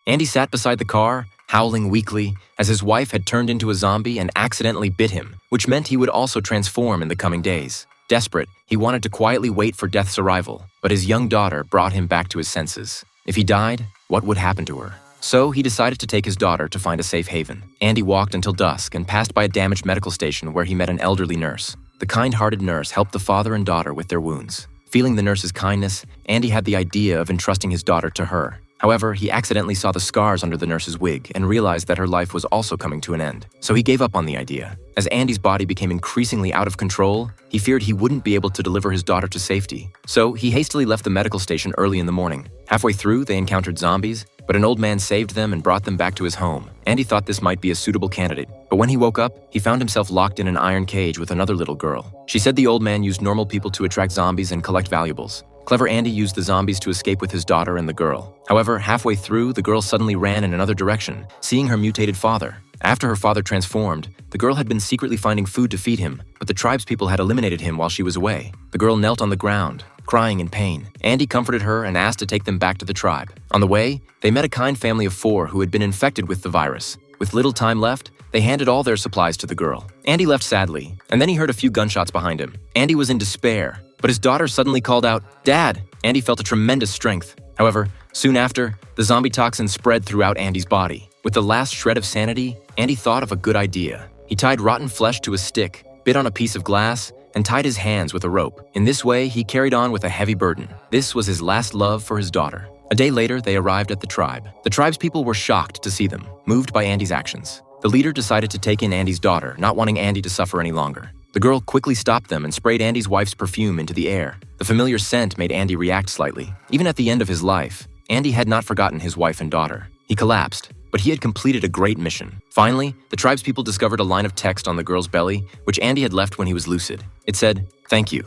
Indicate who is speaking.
Speaker 1: Andy sat beside the car, howling weakly, as his wife had turned into a zombie and accidentally bit him, which meant he would also transform in the coming days. Desperate, he wanted to quietly wait for death's arrival, but his young daughter brought him back to his senses. If he died, what would happen to her? So he decided to take his daughter to find a safe haven. Andy walked until dusk and passed by a damaged medical station where he met an elderly nurse. The kind-hearted nurse helped the father and daughter with their wounds. Feeling the nurse's kindness, Andy had the idea of entrusting his daughter to her. However, he accidentally saw the scars under the nurse's wig and realized that her life was also coming to an end. So he gave up on the idea. As Andy's body became increasingly out of control, he feared he wouldn't be able to deliver his daughter to safety. So he hastily left the medical station early in the morning. Halfway through, they encountered zombies, but an old man saved them and brought them back to his home. Andy thought this might be a suitable candidate, but when he woke up, he found himself locked in an iron cage with another little girl. She said the old man used normal people to attract zombies and collect valuables. Clever Andy used the zombies to escape with his daughter and the girl. However, halfway through, the girl suddenly ran in another direction, seeing her mutated father. After her father transformed, the girl had been secretly finding food to feed him, but the tribespeople had eliminated him while she was away. The girl knelt on the ground, crying in pain. Andy comforted her and asked to take them back to the tribe. On the way, they met a kind family of 4 who had been infected with the virus. With little time left, they handed all their supplies to the girl. Andy left sadly, and then he heard a few gunshots behind him. Andy was in despair, but his daughter suddenly called out, "Dad!" Andy felt a tremendous strength. However, soon after, the zombie toxin spread throughout Andy's body. With the last shred of sanity, Andy thought of a good idea. He tied rotten flesh to a stick, bit on a piece of glass, and tied his hands with a rope. In this way, he carried on with a heavy burden. This was his last love for his daughter. A day later, they arrived at the tribe. The tribespeople were shocked to see them, moved by Andy's actions. The leader decided to take in Andy's daughter, not wanting Andy to suffer any longer. The girl quickly stopped them and sprayed Andy's wife's perfume into the air. The familiar scent made Andy react slightly. Even at the end of his life, Andy had not forgotten his wife and daughter. He collapsed, but he had completed a great mission. Finally, the tribespeople discovered a line of text on the girl's belly, which Andy had left when he was lucid. It said, "Thank you.